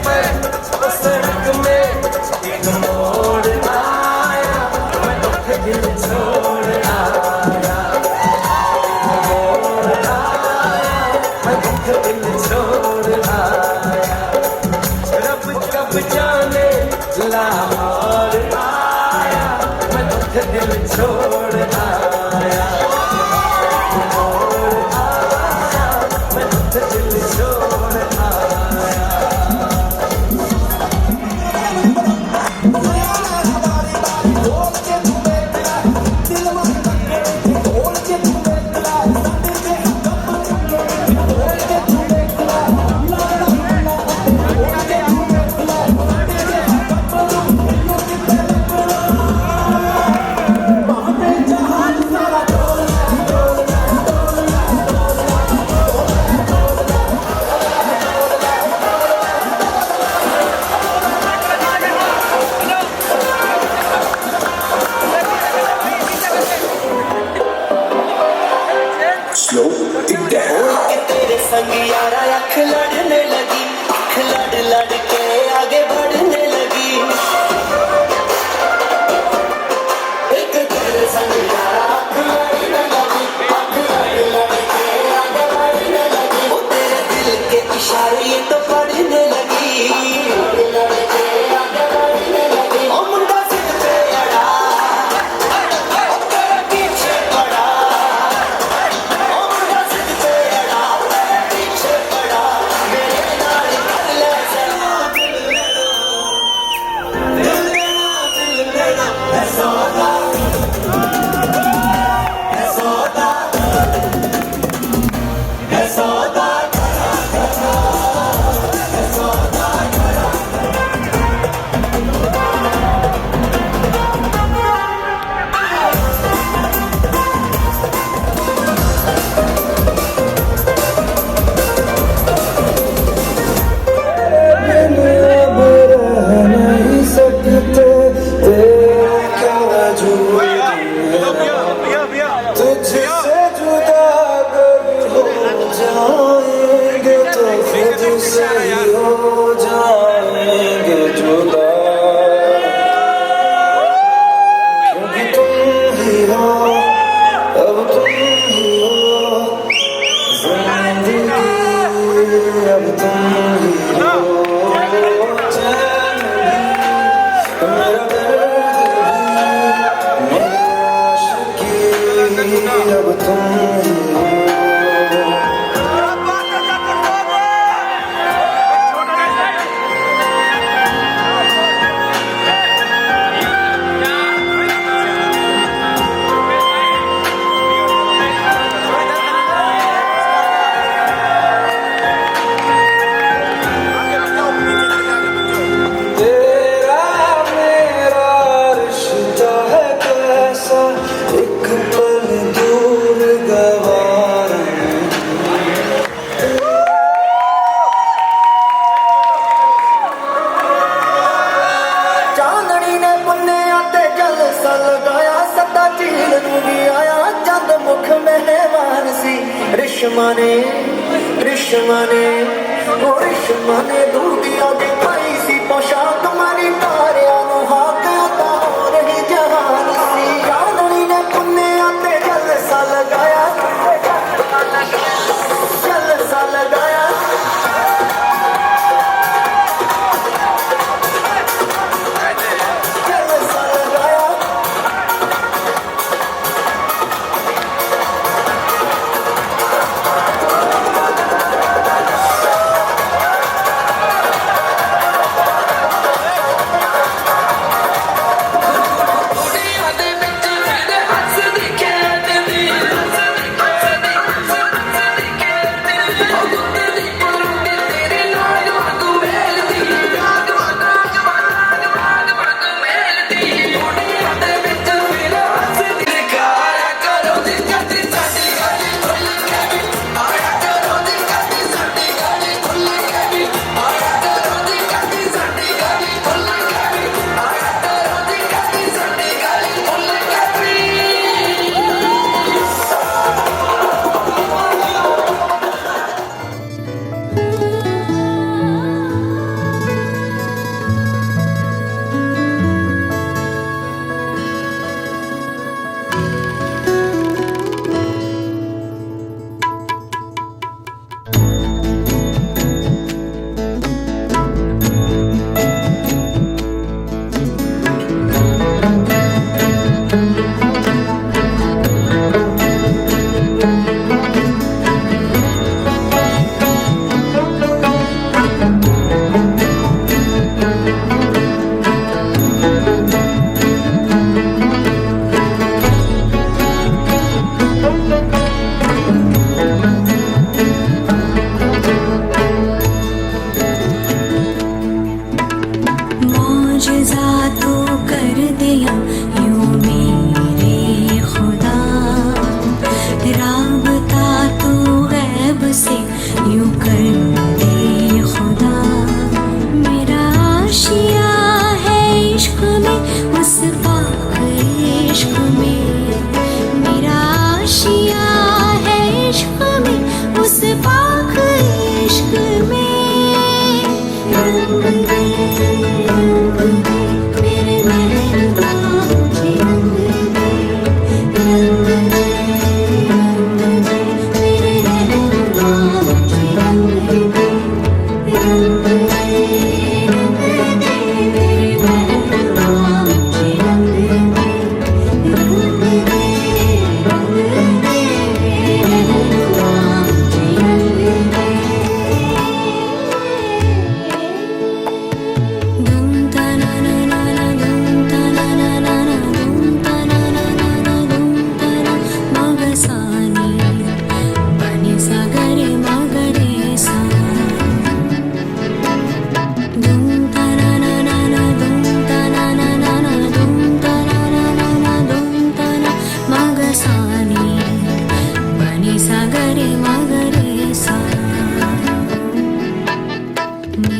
पर सड़क में एक मोड़ आया, मैं दुख दिल छोड़ आया, मोड़ आया, मैं दुख दिल छोड़ आया, रब कब जाने लाहौर आया, मैं दुख दिल छोड़ आया, मोड़ आया, मैं दुख दिल छोड़ आया। तेरे संग यारा अख लड़ने लगी, लड़ लड़ के आगे बढ़ने लगी, एक तेरे संग यारा अख लड़ने लगी, लड़ लड़ के आगे बढ़ने लगी, वो तेरे दिल के इशारे ये तो पढ़ने लगी, लड़ लड़ के आगे बढ़ने लगी, ओ मुंडा सिर पे अड़ा, ओ तेरे पीछे पड़ा, ओ मुंडा सिर पे अड़ा, तेरे पीछे पड़ा, मेरे नाल कर ले सदा, दिल लेना, है सौदा, है सौदा, है सौदा, है सौदा। बिन अब रह नहीं सकते, तेरे क्या वजूद है, तुझसे जुदा अगर हो जाएंगे तो खुद से ही हो जाएंगे जुदा, क्योंकि तुम ही हो, अब तुम ही हो जिंदगी, अब तुम ही हो चैन भी, मेरा दर्द भी, मेरी आशिकी, अब तुम ही हो। तेरा मेरा रिश्ता है कैसा, एक पल दूर गवारा, चांदनी ने पुन्ने आते जल सल गाया, सदा झील नू भी आया, चंद मुख मेहमान सी, रिश्मा ने ओ रिश्मा ने दूधिया दी पाई सी पोशाक, मारी तारिया नू हाक अता हो रही जहान सी, चांदनी ने पुन्ने आते जल सल गाया, जल सल गाया, जल सल गाया,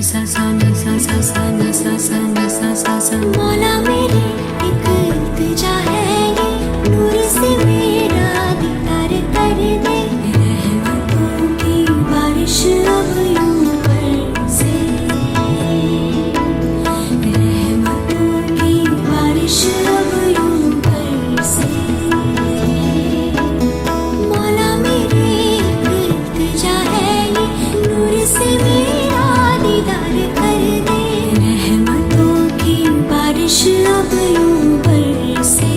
सा सा नि सा सा सा नि सा सा नि सा सा सा। मौला मेरी एक इल्तिजा है ये, नूर से मेरा दीदार कर दे। रहमतों की बारिश अब यूं बरसे, रहमतों की बारिश अब यूं बरसे। मौला मेरी एक इल्तिजा है ये, नूर से मेरा दीदार कर दे। रहमतों की बारिश अब यूं बरसे,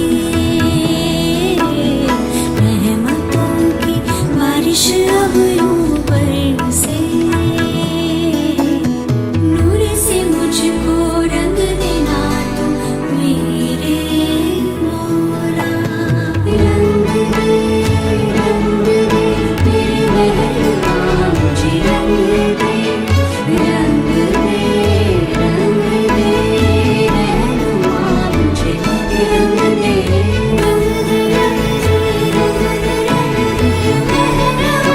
रहमतों की बारिश अब यूं बरसे। नूर से मुझको रंग देना तू मेरे मौला। रंग दे, रंग दे, मेरे मेहरबा मुझे रंग दे। रंग दे, रंग दे, रहनुमा मुझे रंग दे। रंग दे, रंग दे, रंग दे, मेहरबा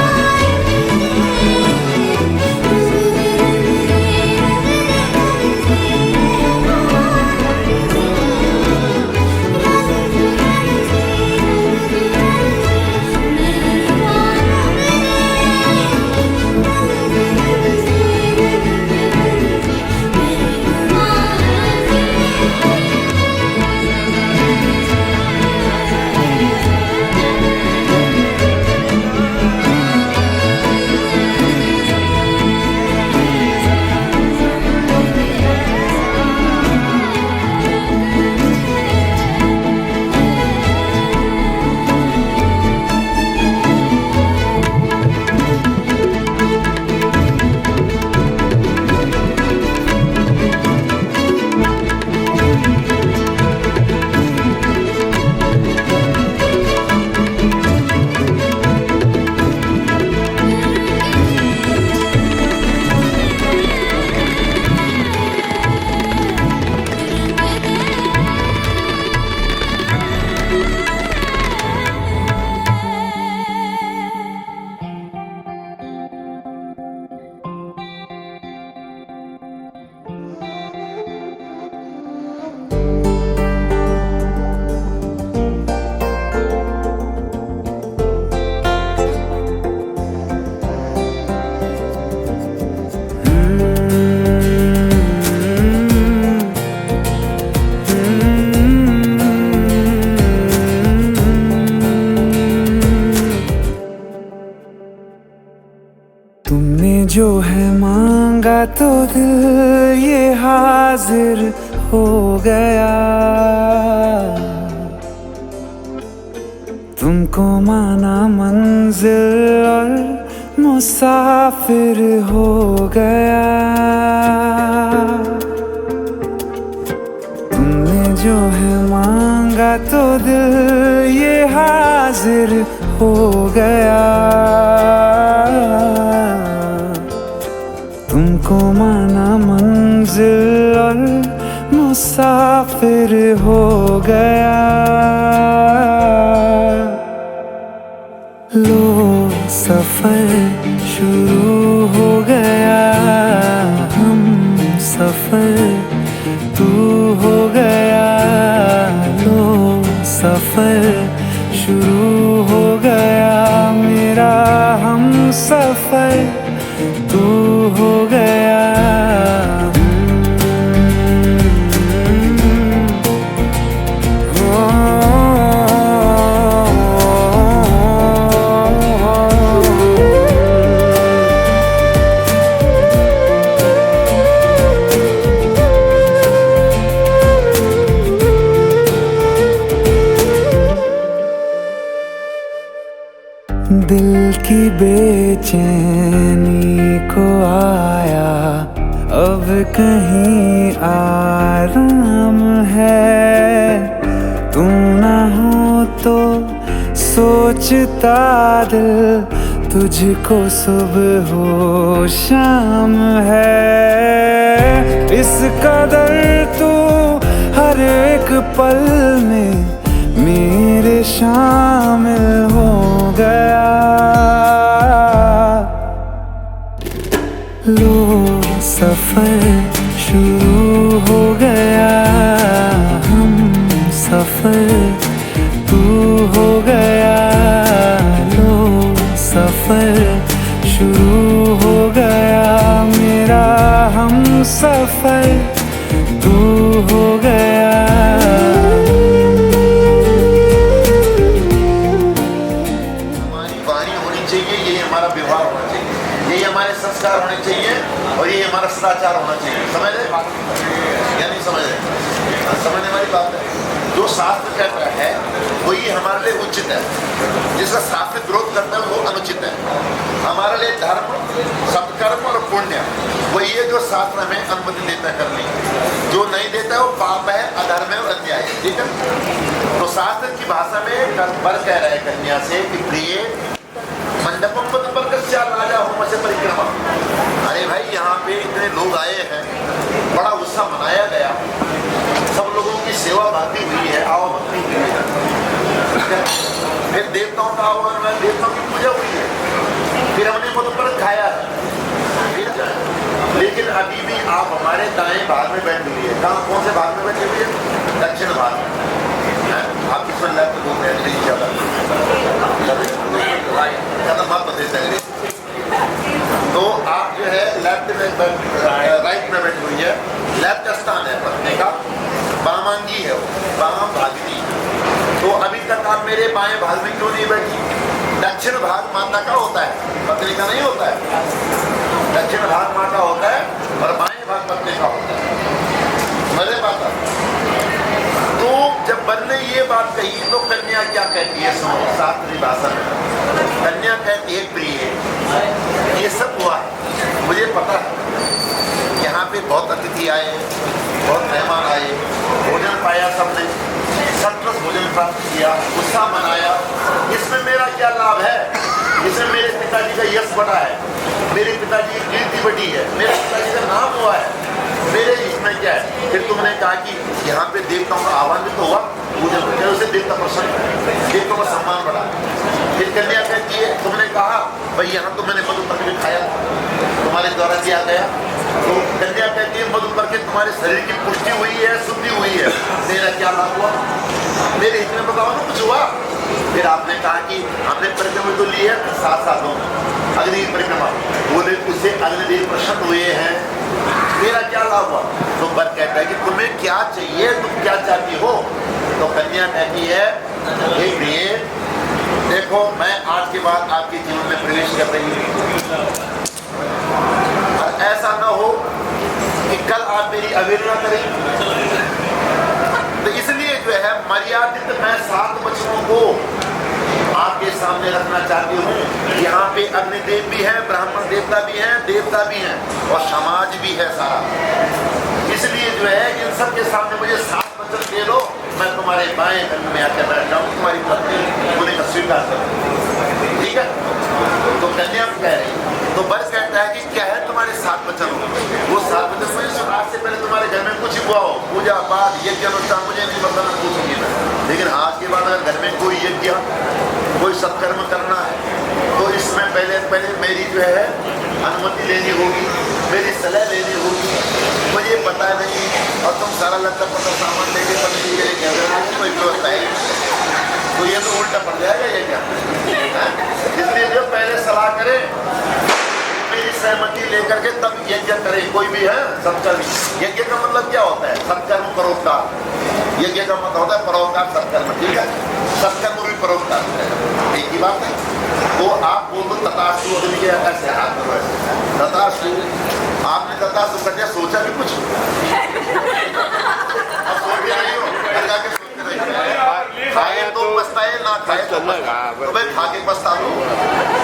तुमने जो है मांगा तो दिल ये हाजिर हो गया। तुमको माना मंजिल और मुसाफिर हो गया। तुमने जो है मांगा तो दिल ये हाजिर हो गया। तुमको माना मंजिल और मुसाफिर हो गया। लो सफर शुरू हो गया, हम सफर तू हो गया। लो सफर शुरू हो गया, मेरा हम सफर तू हो गया। दिल की बेचैनी को आया अब कहीं आराम है। तू ना हो तो सोचता दिल तुझको सुबह हो शाम है। इस कदर तू हर एक पल में मेरे शामिल हो गया। लो सफर शुरू हो गया, हम सफर तू हो गया, लो सफर शुरू हो गया, मेरा हम सफर तू हो गया। हमारी वाणी होनी चाहिए, ये हमारा व्यवहार होना चाहिए, यही हमारे संस्कार होने चाहिए और ये हमारा सदाचार होना चाहिए। समझ रहे या नहीं समझ रहे? समझने वाली बात है। जो शास्त्र कहता है वही हमारे लिए उचित है, जिसका शास्त्र विरोध करता है वो अनुचित है। हमारे लिए धर्म, सत्कर्म और पुण्य वही है जो शास्त्र हमें अनुमति देता है करने, जो नहीं देता है वो पाप है, अधर्म है और अन्याय है। ठीक है, तो शास्त्र की भाषा में वर कह रहा है कन्या से कि प्रिय मंडपम राजा होम से परिक्रमा। अरे भाई यहाँ पे इतने लोग आए हैं, बड़ा उत्साह मनाया गया, सब लोगों की सेवा भाती हुई है, आओ भक्ति हुई है, फिर देवताओं का आह्वान हुआ, देवताओं की पूजा हुई है, फिर हमने मधुपर्क खाया है, लेकिन अभी भी आप हमारे दाएं भाग में बैठी हुई है। कहाँ, कौन से भाग में बैठी हुई है? दक्षिण भाग में। आप किसमें लेफ्ट बोल रहे हैं? ज़्यादा मत बताइए। तो आप जो है लेफ्ट में, राइट में बैठी हुई है, लेफ्ट स्थान है पत्नी का, वामांगी है वो, वाम भागिनी। तो अभी तक आप मेरे बाएं भाग में क्यों नहीं बैठी? दक्षिण भाग माता का होता है, पत्नी का नहीं होता है। दक्षिण भाग माँ का होता है और बाएं भाग पत्नी का होता है। मजे बात। तो जब वन ने ये बात कही तो कन्या क्या कहती है? सुनो, शास्त्रीय भाषा में कन्या कहती है प्रिय, ये सब हुआ है, मुझे पता है, यहाँ पे बहुत अतिथि आए, बहुत मेहमान आए, भोजन पाया सबने, संतोष भोजन प्राप्त किया, उत्साह मनाया, इसमें मेरा क्या लाभ है? इसमें मेरे पिताजी का यश बढ़ा है, मेरे पिताजी की कीर्ति बढ़ी है, मेरे पिताजी का नाम हुआ है, मेरे इसमें क्या है? फिर तुमने कहा कि यहाँ पे देवताओं का आह्वान भी तो हुआ, पूजन हो, उसे देवता प्रसन्न, देवताओं का सम्मान बढ़ा। फिर कन्या कहती है, तुमने कहा भाई यहाँ तो मैंने मधुपर्क भी खाया, तुम्हारे द्वारा दिया गया। तो कन्या कहती है मधुपर्क तुम्हारे शरीर की पुष्टि हुई है, शुद्धि हुई है, मेरा क्या लाभ हुआ? मेरे हित में बताओ ना, कुछ हुआ? फिर आपने कहा कि हमने परिक्रमा तो ली है 7 सालों अग्नि परिक्रमा, बोले उससे अग्निदेव प्रसन्न हुए हैं, मेरा क्या लाभ हुआ? तो वर कहता है कि तुम्हें क्या चाहिए, तुम क्या चाहती हो? तो कन्या कहती है हे प्रिय, देखो मैं आज के बाद आपके जीवन में प्रवेश कर रही हूँ, और ऐसा ना हो कि कल आप मेरी अवहेलना करें। तो इसलिए जो है मर्यादित मैं 7 वचनों को आपके सामने रखना चाहती हूँ। यहाँ पे अग्निदेव भी हैं, ब्राह्मण देवता भी हैं, देवता भी हैं और समाज भी है सारा। इसलिए जो है इन सब के सामने मुझे 7 वचन दे दो, मैं तुम्हारे बाएं अंग में आकर बैठ जाऊँ, तुम्हारी पत्नी होने का स्वीकार करूँ। ठीक है, तो कन्या कह रही, तो वर कहता है कि क्या है तुम्हारे 7 वचन? वो 7 वचन मुझे आज से पहले तुम्हारे घर में कुछ हुआ हो, पूजा पाठ यज्ञ अनुष्ठान मुझे नहीं बताना, पूछूंगी मैं, लेकिन आज के बाद अगर घर में कोई यज्ञ, कोई सत्कर्म करना है तो इसमें पहले मेरी जो है अनुमति लेनी होगी, मेरी सलाह लेनी होगी, मुझे पता नहीं, और तुम सारा लगता पता सामान लेके पत्नी के लिए कोई व्यवस्था है, तो ये तो उल्टा पड़ जाएगा ये क्या? इसलिए जो पहले सलाह करे, मेरी सहमति लेकर के तब यज्ञ करे, कोई भी है सत्कर्म। यज्ञ का मतलब क्या होता है? सत्कर्म परोपकार। यज्ञ का मतलब होता है परोपकार सत्कर्म। ठीक है, सत्कर्म भी परोपकार है, एक ही बात है। तो आप बोलो तथास्तु, अग्नि के ऐसे हाथ करो, तथास्तु। आपने तथास्तु कर दिया, सोचा भी कुछ? अब सोच भी रही हो, घर जाके सोचते रहिए, खाए तो पछताए, ना खाए तो भाई खा के पछता लो,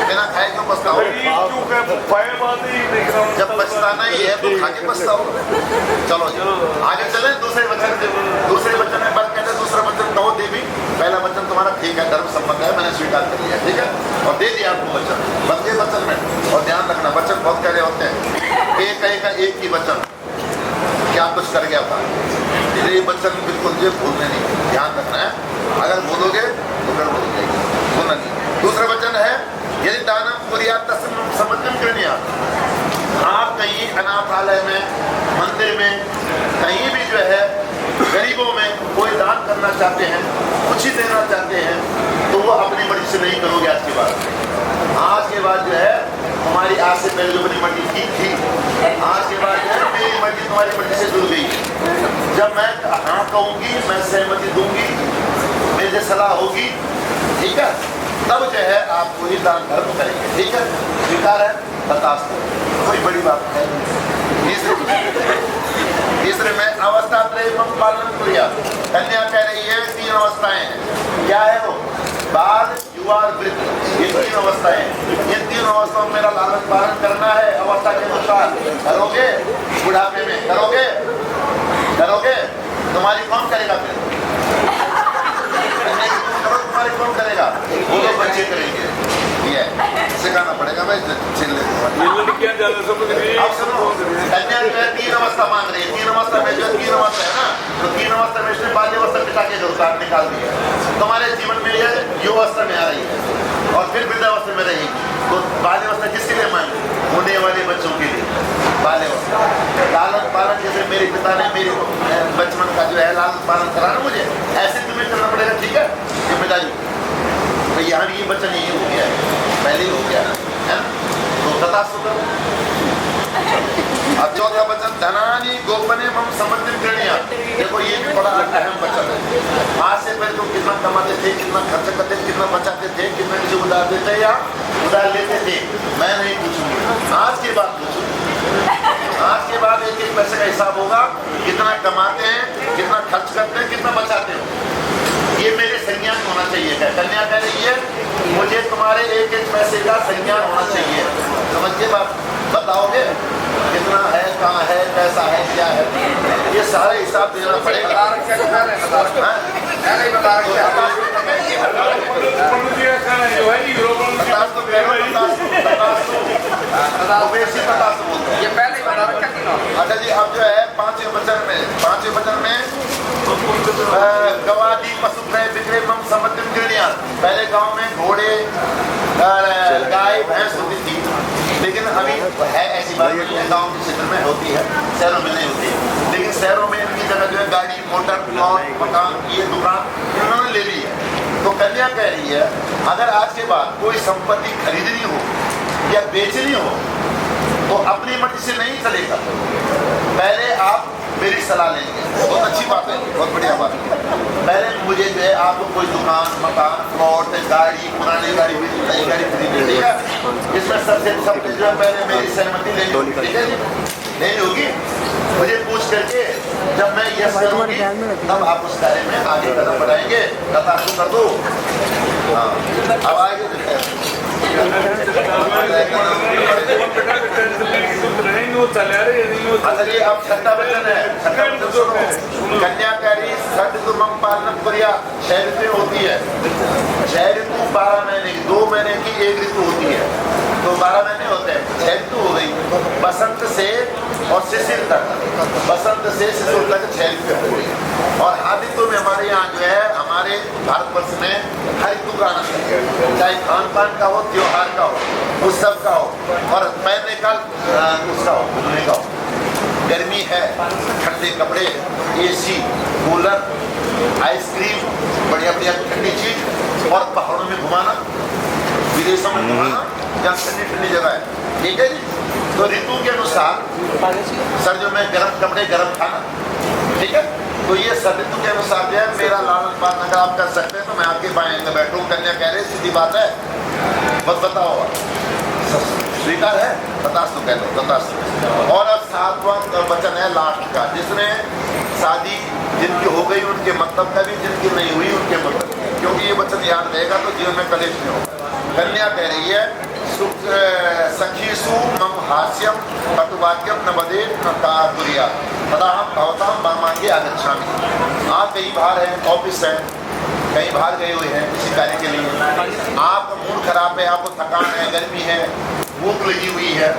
बिना खाए क्यों पछताओ? जब पछताना ही है तो खा के पछताओ। चलो आगे चले दूसरे वचन में बात कहते हैं, दूसरा वचन कहो देवी, पहला वचन तुम्हारा ठीक है, धर्म संबंध है, मैंने स्वीकार कर लिया, ठीक है, और दे दिया आपको वचन, बंदे वचन में। और ध्यान रखना, वचन बहुत प्यारे होते हैं, एक ही वचन क्या कुछ कर गया था, ये वचन बिल्कुल जो भूलने नहीं, ध्यान रखना है, अगर भूलोगे तो फिर भूल जाएगी, भूलना नहीं। दूसरा वचन है यदि दानम कुरियात तस्मिन् समज्जन करनिया, आप कहीं अनाथालय में, मंदिर में, कहीं भी जो है गरीबों में कोई दान करना चाहते हैं, कुछ ही देना चाहते हैं, तो वो अपनी मर्जी से नहीं करोगे आज के बाद। आज के बाद जो है हमारी आज से पहले जो अपनी मर्जी थी, आज के बाद जो है मेरी मर्जी तुम्हारी मर्जी से जुड़ गई। जब मैं हाँ कहूँगी, मैं सहमति दूंगी, मेरे से सलाह होगी, ठीक है, तब जो है आप वही दान धर्म करेंगे, ठीक है, स्वीकार है, बर्दाश्त कोई बड़ी बात है। तीसरे में अवस्था त्रयम पालन क्रिया, कन्या कह रही है 3 अवस्थाएं हैं। क्या है वो? बाल, युवा और वृद्ध, ये 3 अवस्थाएं हैं। ये 3 अवस्थाओं में मेरा लालन पालन करना है अवस्था के अनुसार। करोगे? बुढ़ापे में करोगे? करोगे? तुम्हारी कौन करेगा फिर? तुम्हारी कौन करेगा? वो लोग बच्चे करेंगे। ये सिखाना पड़ेगा भाई, अब सुनो, कन्या जो है 3 अवस्था मांग रही है। 3 अवस्था में जो 3 अवस्था है ना, तो 3 अवस्था में इसने बाल्य अवस्था पिता के घर निकाल दिया। तुम्हारे जीवन में ये युवावस्था में आ रही है और फिर वृद्धावस्था में रहेगी। तो बाल्य अवस्था किसके लिए मांगी? होने वाले बच्चों के लिए बाल्य अवस्था। लालन पालन जैसे मेरे पिता ने मेरे बचपन का जो है लालन पालन कराना मुझे, ऐसे तुम्हें करना पड़ेगा, ठीक है, जिम्मेदारी। तो यहाँ ये बच्चन यही हो गया है, पहले ही हो गया है ना, तो तथास्तु। अब चौथा वचन, धनानी गोपने मम समर्पित करनिया। देखो ये भी बड़ा अहम वचन है। आज से पहले तुम कितना कमाते थे, कितना खर्च करते थे, कितना बचाते थे, कितना किसी उधार देते या उधार लेते थे, मैं नहीं पूछूंगी, आज के बाद पूछूंगी। आज के बाद एक एक पैसे का हिसाब होगा, कितना कमाते हैं, कितना खर्च करते हैं, कितना बचाते हो, ये मेरे संज्ञान होना चाहिए। कन्या कह रही है मुझे तुम्हारे एक एक पैसे का संज्ञान होना चाहिए। समझ के बात बताओगे कितना है, कहाँ है, कैसा है, क्या है, ये सारे हिसाब देना पड़ेगा। अच्छा जी, अब जो है 5वें वचन में गवादी पशु क्रय विक्रय मम समर्पित गृहणिया। पहले गांव में घोड़े, गाय, भैंस होती थी, लेकिन अभी है ऐसी बात नहीं है, गांव के क्षेत्र में होती है, शहरों में नहीं होती। लेकिन शहरों में इनकी जगह जो है गाड़ी, मोटर, प्लॉट, मकान, ये दुकान इन्होंने ले ली है। तो कन्या कह रही है अगर आज के बाद कोई संपत्ति खरीदनी हो या बेचनी हो तो अपनी मर्जी से नहीं चलेगा, पहले आप मेरी सलाह लेंगे। बहुत अच्छी बात है, बहुत बढ़िया बात है। पहले मुझे जो है आपको कोई दुकान, मकान, प्लॉट, गाड़ी, पुरानी गाड़ी, नई गाड़ी खरीदनी, ठीक है, इसमें सबसे जो है पहले मेरी सहमति लेनी होगी, ठीक है जी, लेनी होगी। मुझे पूछ करके जब मैं यस करूँगी तब आप उस कार्य में आगे कदम बढ़ाएंगे। कथा शुरू कर दो। हाँ, अब आगे चलिए, अब छठा वचन है। छठा वचन सुनो, कन्या कह रही सद तुम पालन क्रिया 6 ऋतु होती है। 6 ऋतु 12 महीने की, 2 महीने की एक ऋतु होती है, तो 12 महीने होते हैं। 6 ऋतु हो गई, बसंत से और शिशिर तक, बसंत से शिशिर तक 6 ऋतु हो गई। और आदित्य में हमारे यहाँ जो है, हमारे भारतवर्ष में हर ऋतु का आनंद है, चाहे खान पान का हो, त्योहार का हो, उत्सव का हो, और पहनने का उसका हो, घूमने का हो। गर्मी है, ठंडे कपड़े, एसी, कूलर, आइसक्रीम, बढ़िया बढ़िया ठंडी चीज, और पहाड़ों में घुमाना, विदेशों में घुमाना, जहाँ ठंडी ठंडी जगह है, ठीक है जी। तो ऋतु के अनुसार सर्दियों में गर्म कपड़े, गर्म खाना, ठीक है। तो ये सब ऋतु के अनुसार जो है मेरा लालन पालन अगर आप कर सकते हैं तो मैं आपके बाएं में बैठूं। कन्या कह रहे सीधी बात है, बस बताओ, स्वीकार है? तथास्तु कह दो, तथास्तु। और अब 7वां वचन है लास्ट का, जिसने शादी जिनकी हो गई उनके मतलब का भी, जिनकी नहीं हुई उनके मतलब का, क्योंकि ये वचन याद रहेगा तो जीवन में कलेश नहीं होगा। कन्या कह रही है सखीसु मम हास्यम पटुवाक्यम न बदे न काकुरिया तदा हम भवताम मांगे आगच्छामि। आप कहीं बाहर हैं, ऑफिस है, कहीं बाहर गए हुए हैं किसी कार्य के लिए, आपका मूड खराब है, आपको थकान है, गर्मी है, भूख लगी हुई है,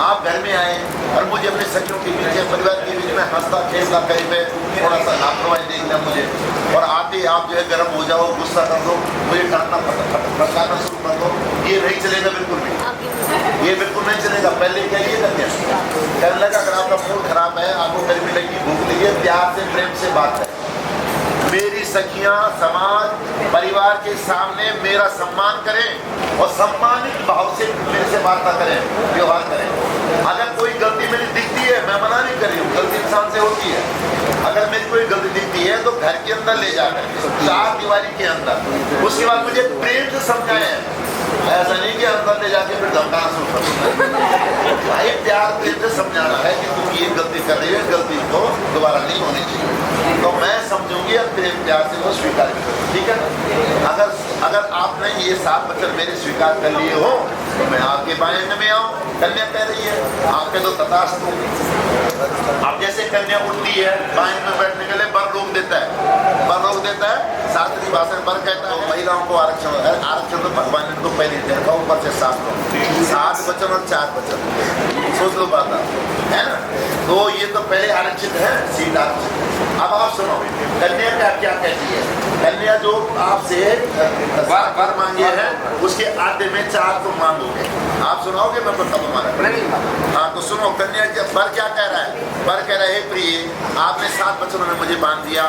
आप घर में आए और मुझे अपने सखियों के बीच, परिवार के बीच में हंसता खेलता कहीं पे थोड़ा सा लापरवाही देखना मुझे, और आते आप जो है गर्म हो जाओ, गुस्सा कर दो, मुझे डांटना फटकारना शुरू कर तो ये नहीं चलेगा बिल्कुल भी, ये बिल्कुल नहीं चलेगा। पहले क्या ये कन्या कहने लगा अगर आपका मूड खराब है, आपको गर्मी लगी, भूख लगी है, प्यार से प्रेम से बात है। मेरी सखियां समाज परिवार के सामने मेरा सम्मान करें और सम्मानित भाव से मेरे से वार्ता करें, व्यवहार करें। अगर कोई गलती मेरी दिखती है, मैं मना नहीं कर रही हूँ, गलती इंसान से होती है। अगर मेरी कोई गलती दिखती है तो घर के अंदर ले जाकर चार दीवारी के अंदर उसके बाद मुझे प्रेम से समझाएं। ऐसा नहीं कि अंदर ले जाके फिर धमकाना शुरू कर भाई, प्यार प्रेम से समझाना है कि तुम ये गलती कर रही हो, गलती को दोबारा नहीं होनी चाहिए। तो मैं समझूंगी और प्रेम प्यार से वो स्वीकार करूँ, ठीक है। अगर आपने ये 7 वचन मेरे स्वीकार कर लिए हो तो मैं आपके बाएं में आऊँ। कन्या कह रही है आपके तो तथास्तु। अब जैसे कन्या उठती है बाएं में बैठने के लिए बर रोक देता है, शास्त्रीय भाषा में बर कहता है महिलाओं को आरक्षण है। आरक्षण तो भगवान ने तो पहले दिया था, ऊपर से 7 वचन और 4 वचन, सोच लो बात है ना। तो ये तो पहले आरक्षित है, सीट आरक्षित। अब आप सुनो कन्या क्या कहती है। कन्या जो आपसे वर मांगे हैं उसके आधे में 4 तुम मांगोगे। आप सुनाओगे मैं बताऊँ तुम्हारा। हाँ तो सुनो कन्या वर क्या कह रहा है। वर कह रहा है प्रिय आपने 7 वचनों में मुझे बांध दिया,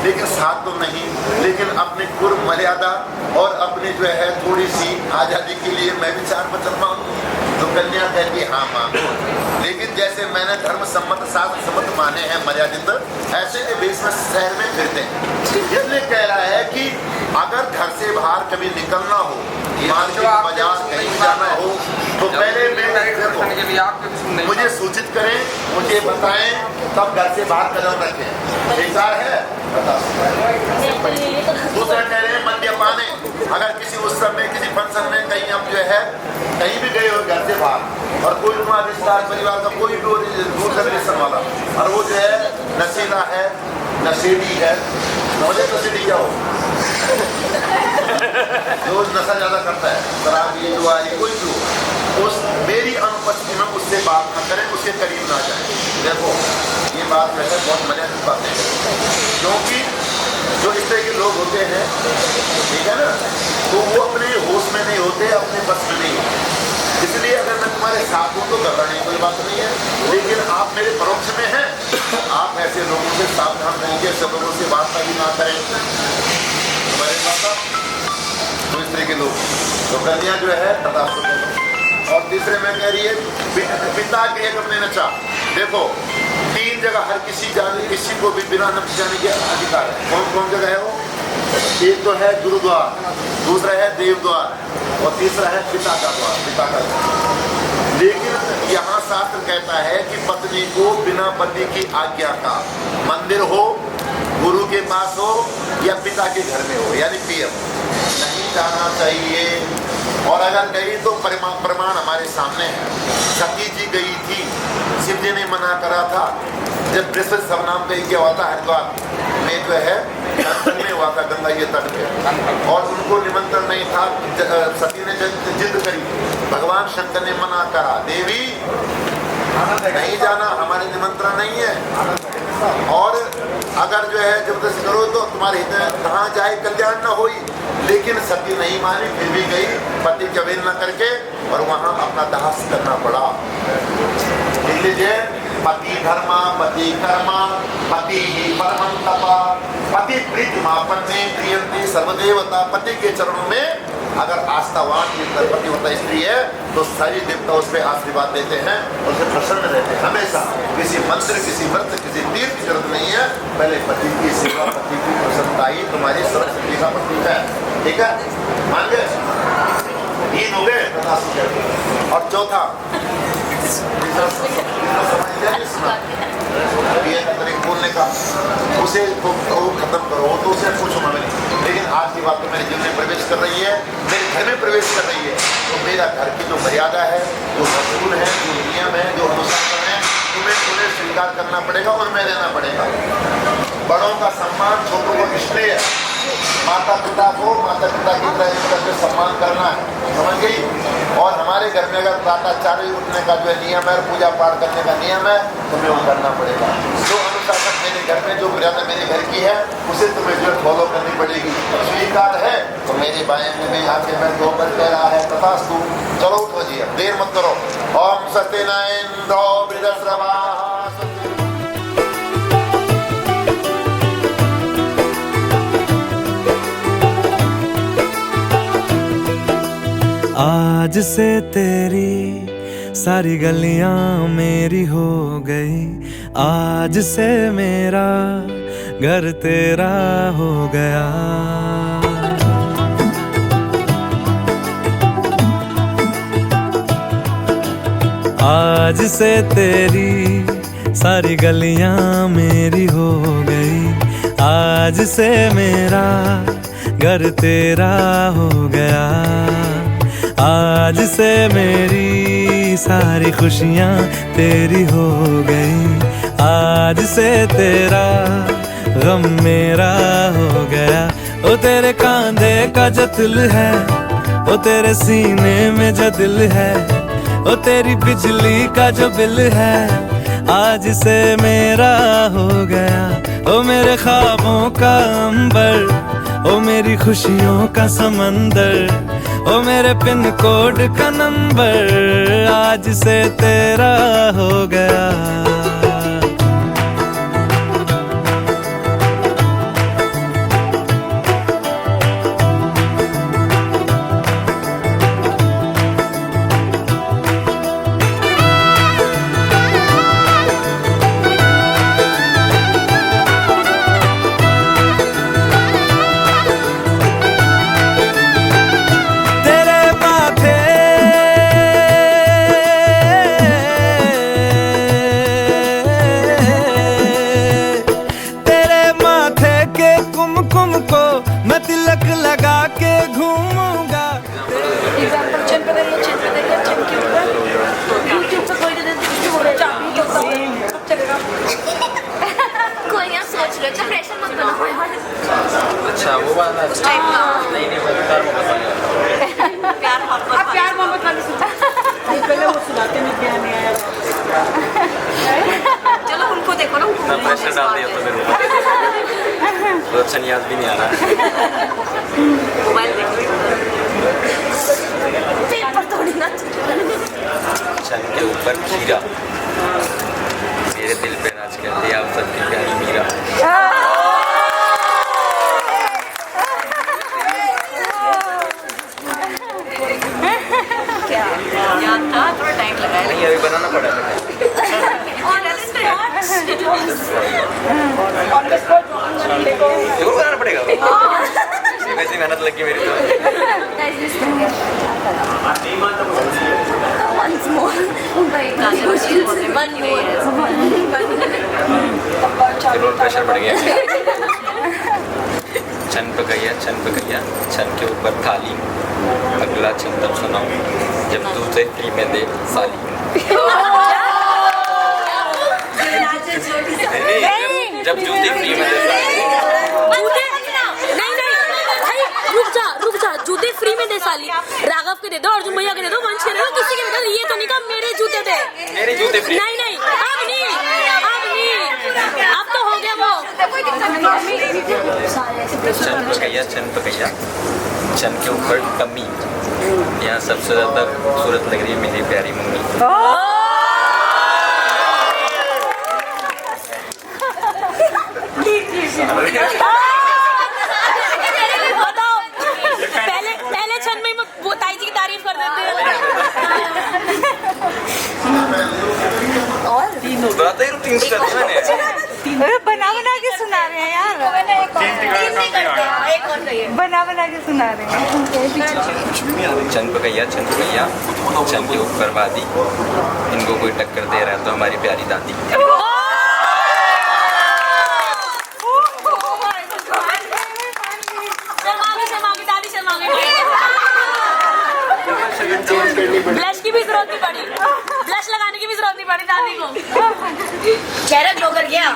लेकिन 7 तो नहीं, लेकिन अपने पूर्व मर्यादा और अपने जो है थोड़ी सी आजादी के लिए मैं भी 4 वचन मांगू। तो कन्या कहती है हाँ मांगो, लेकिन जैसे मैंने धर्म सम्मत शास्त्र सम्मत माने हैं मर्यादित, ऐसे के बेस में शहर में फिरते हैं। इसलिए कह रहा है कि अगर घर से बाहर कभी निकलना हो, मार्केट बाजार कहीं जाना हो, तो पहले मुझे सूचित करें, मुझे बताएं, तब घर से बाहर कदम रखें। बेकार है दूसरा कह रहे हैं मद्यपान है। अगर किसी उत्सव में किसी फंक्शन में कहीं आप जो है कहीं भी गए हो घर से बाहर और कोई तुम्हारा रिश्तेदार परिवार का कोई भी दूर का रिलेशन वाला और वो जो है नशीला है, नशेड़ी है, मुझे नशेड़ी क्या हो जो नशा ज्यादा करता है, शराबी जुआरी कोई भी हो, उस मेरी अनुपस्थिति में उससे बात ना करें, उसके करीब ना जाए। देखो ये बात वैसे बहुत मजा की बात है, क्योंकि जो इस तरह के लोग होते हैं ठीक है ना, तो वो अपने होश में नहीं होते, अपने बस में नहीं होते। इसलिए अगर मैं तुम्हारे साथ हूँ तो घबराने कोई बात नहीं है, लेकिन आप मेरे परोक्ष में हैं, आप ऐसे लोगों से सावधान रहिए, सब लोगों से वार्ता भी ना करें। तुम्हारे साथ तो इस तरह के लोग तो कन्या जो है तथास्तु। और तीसरे में कह रही है पिता के अपने नचा। देखो 3 जगह हर किसी को भी बिना नच जाने के अधिकार है। कौन कौन जगह है वो? एक तो है गुरुद्वार, दूसरा है देवद्वार और तीसरा है पिता का द्वार, पिता का द्वार। लेकिन यहाँ शास्त्र कहता है कि पत्नी को बिना पति की आज्ञा का मंदिर हो, गुरु के पास हो या पिता के घर में हो, यानी पीएम नहीं जाना चाहिए। और अगर गई तो प्रमाण हमारे सामने है। सती जी गई थी, शिव जी ने मना करा था। जब बृहस्पति सबनाम कहीं क्या हुआ था हरिद्वार में जो है में हुआ था गंगा ये तट पे, और उनको निमंत्रण नहीं था। सती ने जिद करी, भगवान शंकर ने मना करा, देवी नहीं जाना, हमारे निमंत्रण नहीं है। और अगर जो है जबरदस्ती करो तो तुम्हारे हित में कहाँ जाए कल्याण न होई। लेकिन सती नहीं मानी, फिर भी गई पति की अवहेलना करके और वहाँ अपना दास करना पड़ा। देख लीजिए पति धर्मा पति कर्मा पति ही परमं तपा पति प्रीति मापन्ने प्रियंती सर्वदेवता। पति के चरणों में अगर आस्थावान पति होता स्त्री है तो सारी देवता उस पर आशीर्वाद देते हैं, उनसे प्रसन्न रहते हैं हमेशा। किसी मंत्र किसी व्रत किसी तीर्थ की जरूरत नहीं है, पहले पति की सेवा पति की प्रसन्नता ही तुम्हारी सरस्वती का प्रतीक है। ठीक है, मान गए? 3 हो गए। और चौथा बोलने का, उसे तो खत्म करो, तो उसे पूछो मैं नहीं। लेकिन आज की बात तो मेरे जीवन में प्रवेश कर रही है, मेरे घर में प्रवेश कर रही है, तो मेरा घर की जो मर्यादा है, जो रसूल है, जो नियम है, जो अनुशासन है, तुम्हें उन्हें स्वीकार करना पड़ेगा, उनमें रहना पड़ेगा। बड़ों का सम्मान, छोटों को निष्ठेय है। माता पिता को माता पिता की तरह सम्मान करना है, समझ गई? और हमारे घर में अगर प्रातःचार्य उठने का जो नियम है, पूजा पाठ करने का नियम है, तुम्हें वो करना पड़ेगा। जो अनुशासन मेरे घर में जो मर्यादा मेरे घर की है उसे तुम्हें जो फॉलो करनी पड़ेगी। स्वीकार है तो मेरे बाएं में भी आके मैं 2 बार कह रहा है तथास्तु। चलो उठो जी, अब देर मत करो। ओम सत्यनारायण वृद्धश्रवा। आज से तेरी सारी गलियां मेरी हो गई, आज से मेरा घर तेरा हो गया। आज से तेरी सारी गलियां मेरी हो गई, आज से मेरा घर तेरा हो गया। आज से मेरी सारी खुशियां तेरी हो गई, आज से तेरा गम मेरा हो गया। ओ तेरे कांधे का जो दिल है, ओ तेरे सीने में जो दिल है, ओ तेरी बिजली का जो बिल है, आज से मेरा हो गया। ओ मेरे ख्वाबों का अंबर, ओ मेरी खुशियों का समंदर, ओ मेरे पिन कोड का नंबर, आज से तेरा हो गया। अच्छा वो वाला उस टाइप का नहीं वो प्यार मोहब्बत वाली सुना पहले वो सुनाते में क्या नहीं आया। चलो उनको देखो ना, ना प्रेशर डाल दिया तो मेरे ऊपर तो अच्छा याद भी नहीं आ रहा। मोबाइल देखो पेपर थोड़ी ना छन के ऊपर खीरा, मेरे दिल पे राज कर दिया आप सबकी प्यारी मीरा। याद था, थोड़ा टाइम लगा है। नहीं अभी बनाना पड़ा था। जरूर बनाना पड़ेगा, वैसी मेहनत लगी मेरी तो। जरूर प्रेशर बढ़ गया। छन पकैया छन के ऊपर थाली, अगला छन तब सुनाऊं जब दूसरे फ्री में दे साली। जब जूते फ्री में दे साली। रुक जा, जूते फ्री में दे साली। राघव के दे दो, अर्जुन भैया के दे दो, वंश के दे दो, किसी के दे दो। ये तो नहीं कहा मेरे जूते दे, मेरे जूते फ्री। नहीं अब नहीं, अब तो हो गया वो। छन पकैया छन के ऊपर कमी, यहाँ सबसे ज्यादा खूबसूरत लग रही है मेरी प्यारी मम्मी। पहले छन में वो ताई जी की तारीफ कर देते हैं। और बताते ही रूटीन से करते हैं मैंने। बना के सुना रहे हैं यार, बना के सुना रहे हैं। छन पकैया छन के ऊपर वादी, इनको कोई टक्कर दे रहा है तो हमारी प्यारी दादी। ब्लश की भी जरूरत नहीं पड़ी, ब्लश लगाने की भी जरूरत नहीं पड़ी दादी को। चेहरा ग्लो कर गया।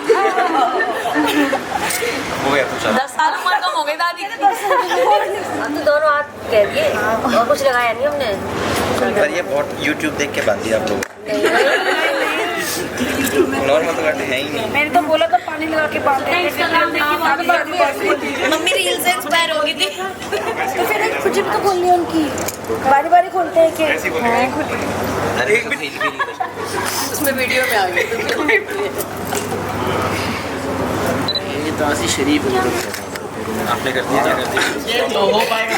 हो गया तो चलो। 10 साल उम्र कम हो गई दादी की। हम तो दोनों हाथ कह दिए और कुछ लगाया नहीं हमने। पर ये बहुत YouTube देख के बांध दिया आप लोग। नॉर्मल तो काटे है ही नहीं। मैंने तो बोला था पानी लगा के बांध नहीं, इसका नाम देखिए, मम्मी रील से इंस्पायर होगी थी। तो फिर कुछ भी तो बोलनी है उनकी बारी बारी खोलते हैं कि अरे एक भी उसमें वीडियो में आ गई। ये तो ऐसी शरीफ आपने कर दिया, क्या कर दिया? ये तो हो पाएगा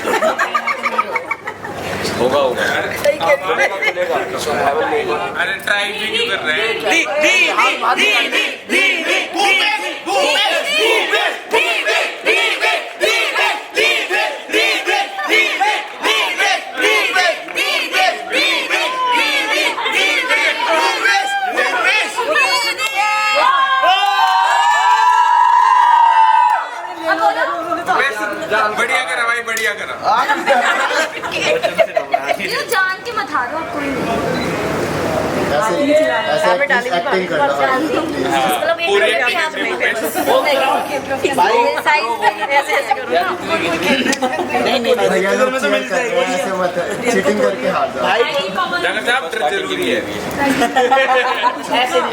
होगा होगा। अरे ट्राई भी क्यों कर रहे हैं? बढ़िया करा भाई, बढ़िया करा। ये जान के मत हारो आप कोई नहीं। ऐसे एक्टिंग करना मतलब एक पूरे मिनट यहाँ पे ऐसे मत चीटिंग करके हार जाओ। जगह साहब जरूरी है।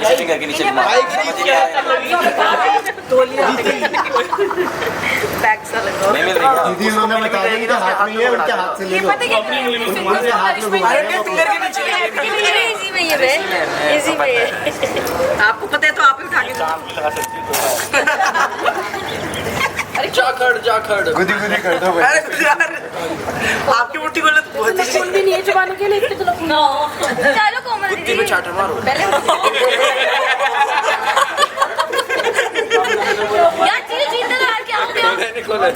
ऐसे करके नीचे मैं मिल रही हूँ। दीदी उन्होंने बता दिया कि हाथ में है, उनके हाथ से ले लो। उनके हाथ में घुमा रहे हो। इजी में ये वे इजी में ये आपको पता है तो आप ही उठा के जाखड़ गुदी गुदी कर दो भाई। अरे यार आपकी मुट्ठी को तो बहुत ही खून भी नहीं है चुबाने के लिए इतने तो चलो कोमल कुत्ते पे चाटर मारो यार चीज जीतने तो यार क्या हो गया मैंने खोला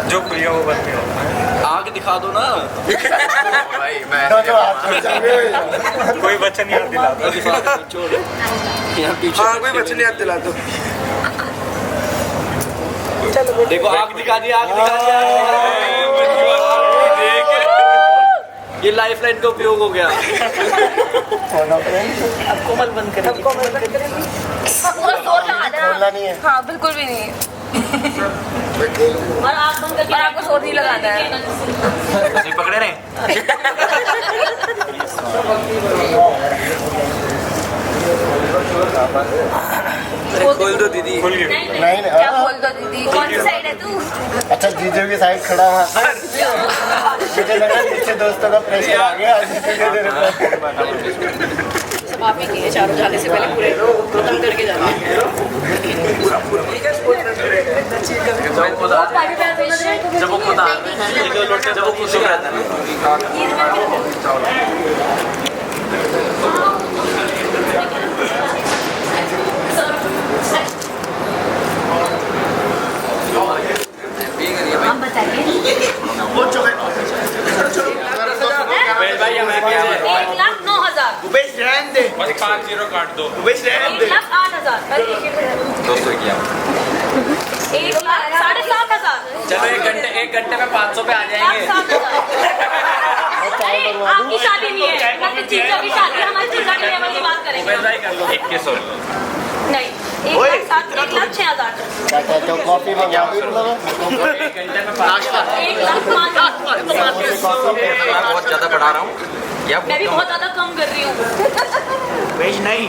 जो खुलिया वो बंद नहीं होता। आग दिखा दो ना भाई मैं तो आप सोचोगे कोई बच्चा नहीं याद दिलाता। हाँ कोई बच्चे नहीं याद दिला दो देखो आग दिखा दिया ये लाइफ लाइन का उपयोग हो गया। अब कोमल बंद करेंगे पूरा जोर लगा देना बोलना नहीं है। हाँ बिल्कुल भी नहीं है और आँख बंद करके और आपको जोर नहीं लगाना है नहीं पकड़े रहे। खोल दो दीदी। नहीं क्या बोल दो दीदी कौन सी साइड है तू अच्छा जीजू की साइड खड़ा हुआ मुझे लगा पीछे दोस्तों का प्रेशर आ गया। सब आप ही किए चारों जाने से पहले पूरे खत्म करके जाना जब वो खुद आ रहे हैं जब वो खुश हो रहता है हम बताइए भाई मैं क्या 1,09,000 उबेश रहने दे बस 5-0 काट दो। उबेश रहने दे 1,08,000 दोस्तों क्या 1,07,000 चलो एक घंटे में 500 पे आ जाएंगे 1,07,000 अरे आपकी शादी नहीं है मतलब जीजा की शादी है, हमारी जीजा के लेवल की बात करेंगे उबेश भाई कर लो 2100 नहीं 1,06,000 क्या कहते हो कॉफी मंगा दी मतलब एक घंटे में 500 1,05,000 मैं बहुत ज्यादा बढ़ा रहा हूँ या मैं भी बहुत ज्यादा कम कर रही हूँ उबेश नहीं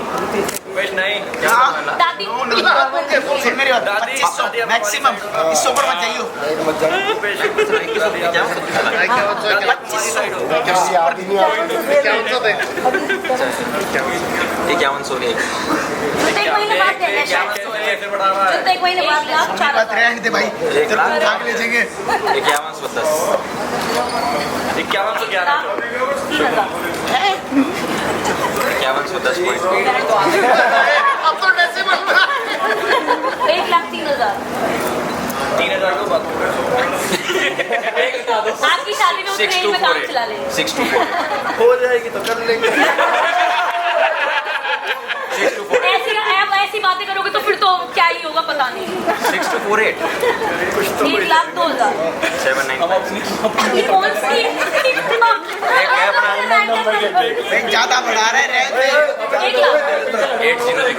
दादी मेरी बात दादी मैक्सिमम इससे ऊपर मत जाइयो किसी याद ही नहीं आता। 5100 एक जुत्ते एक महीने बाद देना शायद जुत्ते एक महीने बाद आप 4,000 रहने दे भाई तेरे को उठा के ले जाएंगे 5110 5111 5110 पॉइंट 1,03,000 3000 को बात आपकी शादी में उस रेंज में काम चला ले 624 हो जाएगी तो कर लेंगे ऐसी बातें करोगे तो फिर तो क्या ही होगा पता नहीं 6248 1,02,000 ये कौन सी ज्यादा बढ़ा रहे हैं 1,00,000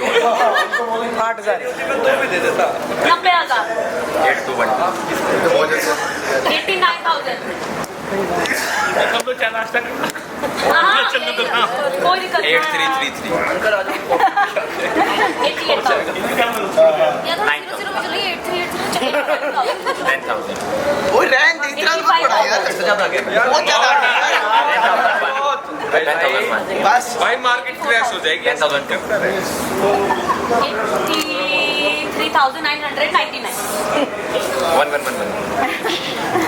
8000 दो भी दे देता 90,000 821 89,000 सब लोग चला कोई दिक्कत नहीं। 8333 या तो 00 में चलो 8380 10,000 वो रैंक इतना तो मत पड़ा यार, बहुत ज्यादा बस भाई मार्केट क्रैश हो जाएगी 10,000 83,999 1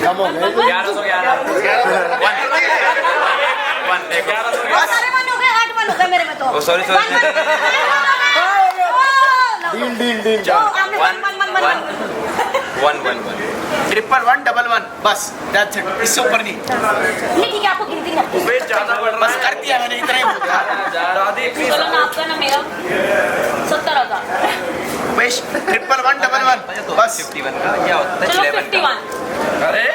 कम हो गए 1111 सारे मन हो गए, 8 मन हो गए मेरे में तो। सॉरी डील डील डील 111 11111 बस दैट्स इट, इससे ऊपर नहीं। नहीं ठीक है, आपको गिनती नहीं आती। वेट ज्यादा बढ़ रहा है, बस कर दिया मैंने, इतना ही हो गया। चलो ना आपका ना मेरा 70,000 वेश 11111 बस 51 का क्या होता है चलो 11 का 51 अरे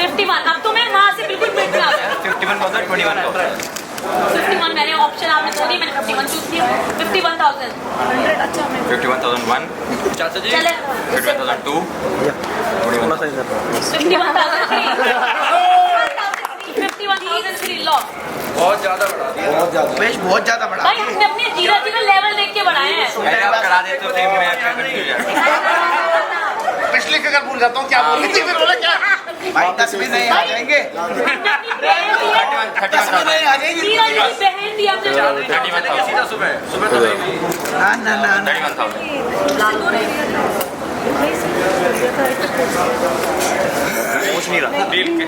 51 अब तो मैं वहाँ से बिल्कुल मिड में आ गया 51 का होता है 21 का होता है 51 मैंने ऑप्शन आपने दो दी, मैंने 51 चूज किया 51,000 51,001 चाचा जी चले 51,002 51,003 लॉ बहुत ज्यादा बढ़ा दिया, वेश बहुत ज्यादा बढ़ा भाई हमने अपने जीरा लेवल देख के बढ़ाए हैं। अरे आप करा देते हो फिर मैं क्या करती हूँ यार पिछले का अगर भूल जाता हूँ क्या बोल रही थी फिर बोला क्या भाई 10 भी नहीं आ जाएंगे, 10 भी नहीं आ जाएंगे। जीरा जी की बहन थी हमने 31,000 सुबह तो ना ना ना ना 31,000 कुछ नहीं रहा डील के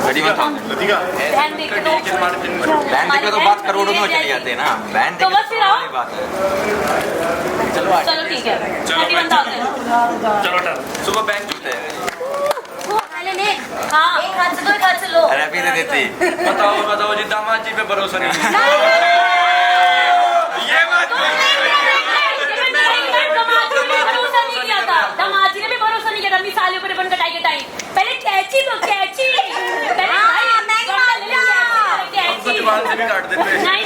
31,000 लतिका बहन देख के तो बैंड पे तो बात करोड़ों में चली जाते हैं ना, बैंड तो बस फिर आओ। बात है चलो ठीक है 31,000 चलो डन सुबह बैंक चुकते हैं हाँ एक हाथ से दो, एक हाथ से लो। अरे अभी दे देती बताओ जी दामाद जी पे भरोसा नहीं ये बात दमाजी ने भी भरोसा नहीं किया था, सालों पर रिबन कटाई के टाइम पहले कैची तो कैची जवान से भी काट देते हैं नहीं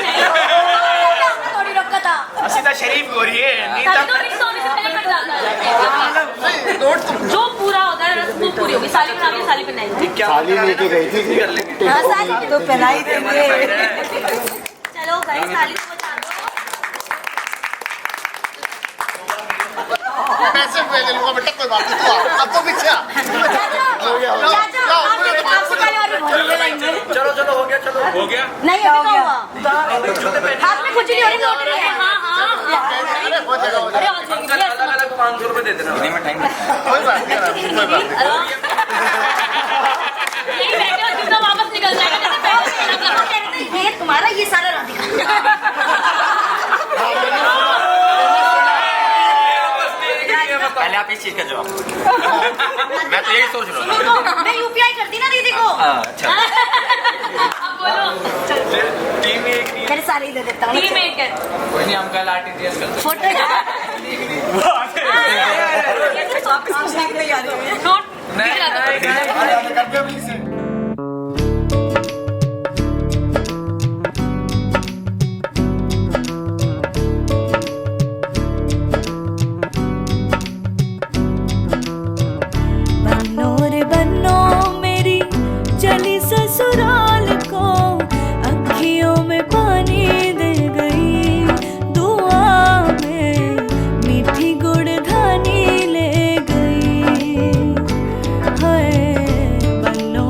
थोड़ी रखा था। सीधा शरीफ हो रही है नहीं तभी तो रिश्तों में से पहले कट जाता है। जो पूरा होता है रस्म वो पूरी होगी, साली बना के साली बनाई थाली लेके गई थी हाँ साली तो पहनाई देंगे। चलो गाइस साली को बचा दो। पैसे मैं ले लूंगा बेटा, कोई बात नहीं, तू आ, अब तो पीछे आ। हो गया आपसे पहले और भी बहुत ले लेंगे। चलो चलो हो गया, चलो हो गया नहीं अभी तो हुआ। हाथ में खुजली हो रही है, मोटी है। हाँ अरे हो जाएगा हो अरे जाएगा आ जाएगी अलग अलग 500 रुपए दे देना। इन्हीं में टाइम लगता है कोई बात नहीं कोई बात नहीं यही बैठे हो जितना वापस निकल जाएगा जैसे पहले वो कहते हैं, ये तुम्हारा, ये सारा राधिका। पहले आप इस चीज का जवाब मैं तो यही सोच रहा हूँ मैं यूपीआई करती ना दीदी को। अच्छा अब बोलो टीम एक नहीं मेरे सारे ही दे देता हूँ। टीम एक है कोई नहीं, हम कल आरटीजीएस करते फोटो नोट दिख रहा था बनो रे बनो मेरी चली ससुराल को, अखियों में पानी दे गई, दुआ में मीठी गुड़धानी ले गई। हाय बनो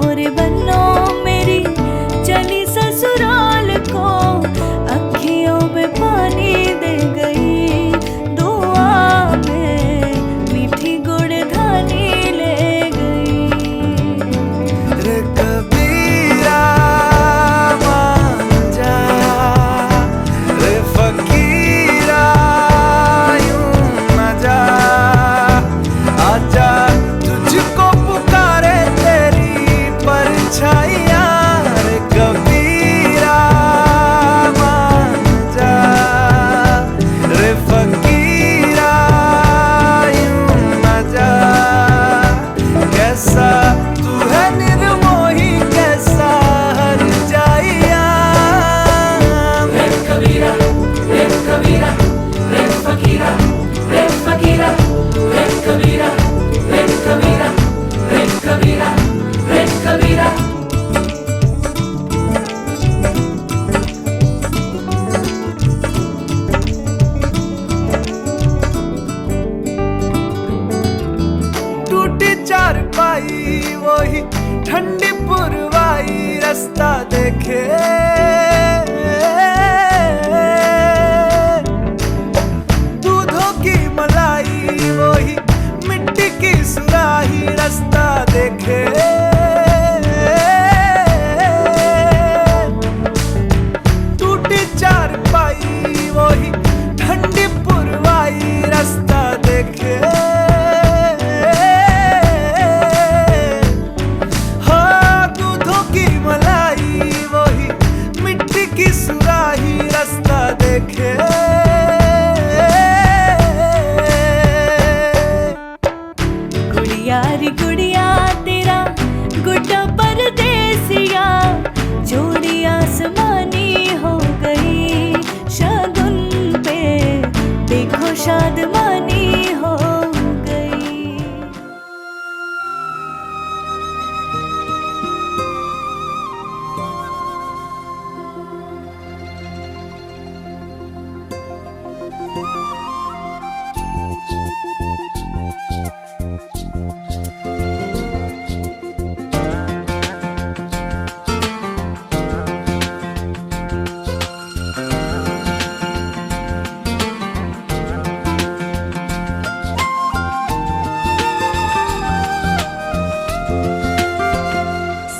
चारपाई वही ठंडी पुरवाई रास्ता देखे, दूधों की मलाई वही मिट्टी की सुराही रास्ता देखे, टूटी चारपाई वही ठंडी पुरवाई रास्ता देखे, हाँ दूधों की मलाई वही मिट्टी की सुराही रास्ता देखे। गुड़िया रे गुड़िया तेरा गुड्डा परदेसिया, जोड़ी आसमानी हो गई शगुन पे, देखो शादमानी हो गई।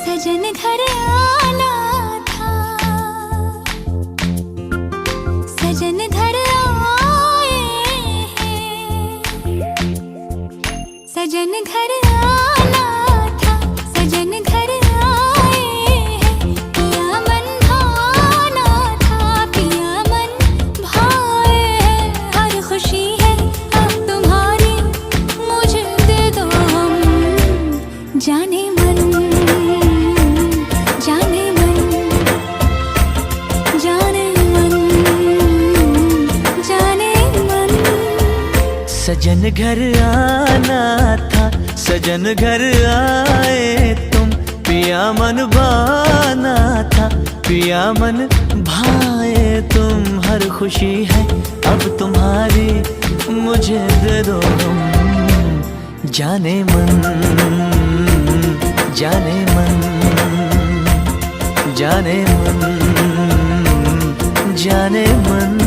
सजन घर आना था, सजन घर आए हैं, सजन घर आना था, सजन घर आए हैं, पिया मन भाना था, पिया मन भाए हैं, हर खुशी है अब तुम्हारी, मुझे दे दो हम जाने मन, जाने मन, जाने मन, जाने मन। सजन घर आना था, सजन घर आए तुम, पिया मन बाना था, पिया मन भाए तुम, हर खुशी है अब तुम्हारी, मुझे दे दो जाने मन, जाने मन, जाने मन, जाने मन।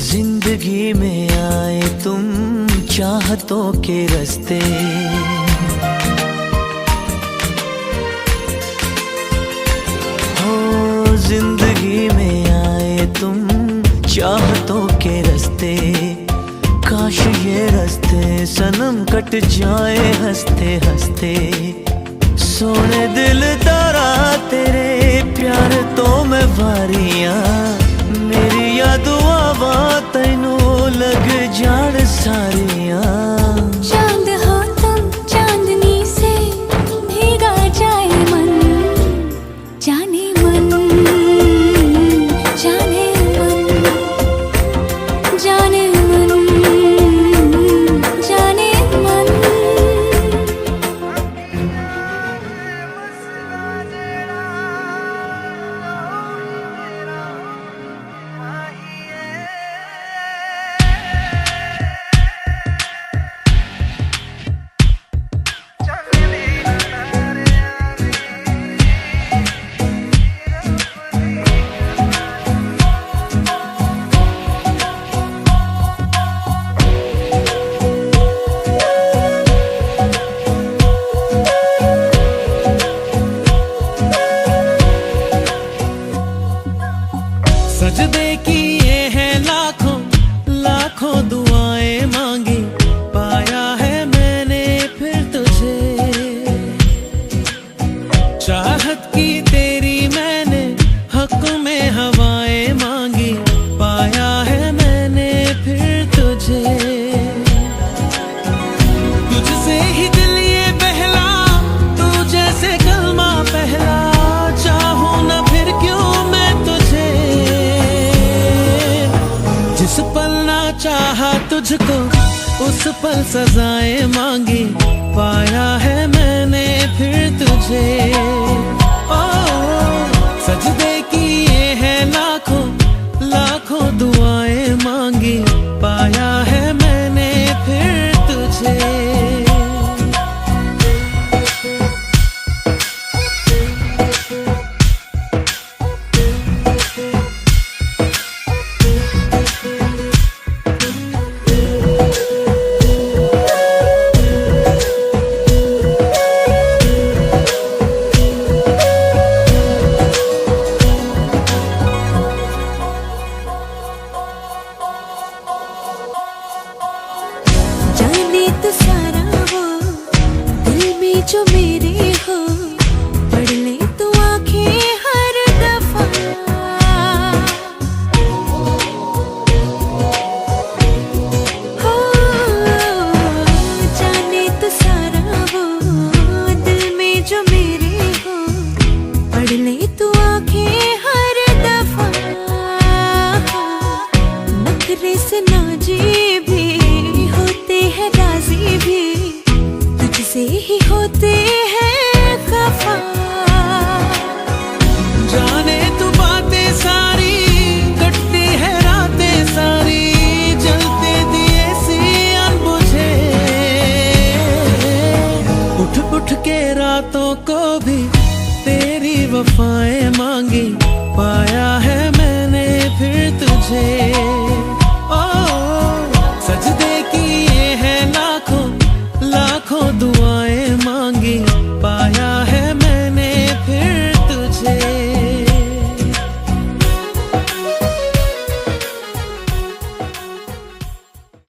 जिंदगी में आए तुम चाहतों के रास्ते, हो जिंदगी में आए तुम चाहतों के रास्ते, काश ये रास्ते सनम कट जाए हंसते हंसते, सोने दिल तारा तेरे प्यार तो मैं वारियां, मेरी याद आवा तैनू लग जान सारियां। चांद हो तुम चांदनी से भीगा जाए मन, जाने मन, जाने मन, जाने मन, जाने मन। सजदे किए हैं लाखों लाखों दुआएं मांगी, पाया है मैंने फिर तुझे, चाहत की तेरी मैंने हक में हवाएं मांगी, पाया है मैंने फिर तुझे, तुझसे ही दिल ये बहला जितना चाहा तुझको उस पल सजाएं मांगी, पाया है मैंने फिर तुझे। ओ सजदे किए हैं लाखों लाखों दुआएं मांगी, पाया है मैंने फिर तुझे। जाने तो सारा वो दिल में जो मेरे हो, पढ़ ले तो आंखें हर दफा। हो जाने तो सारा वो दिल में जो मेरे हो, पढ़ ले तो आंखें हर दफा। नखरे से नाजी भी होते हैं, राजी भी तुझसे ही होते हैं।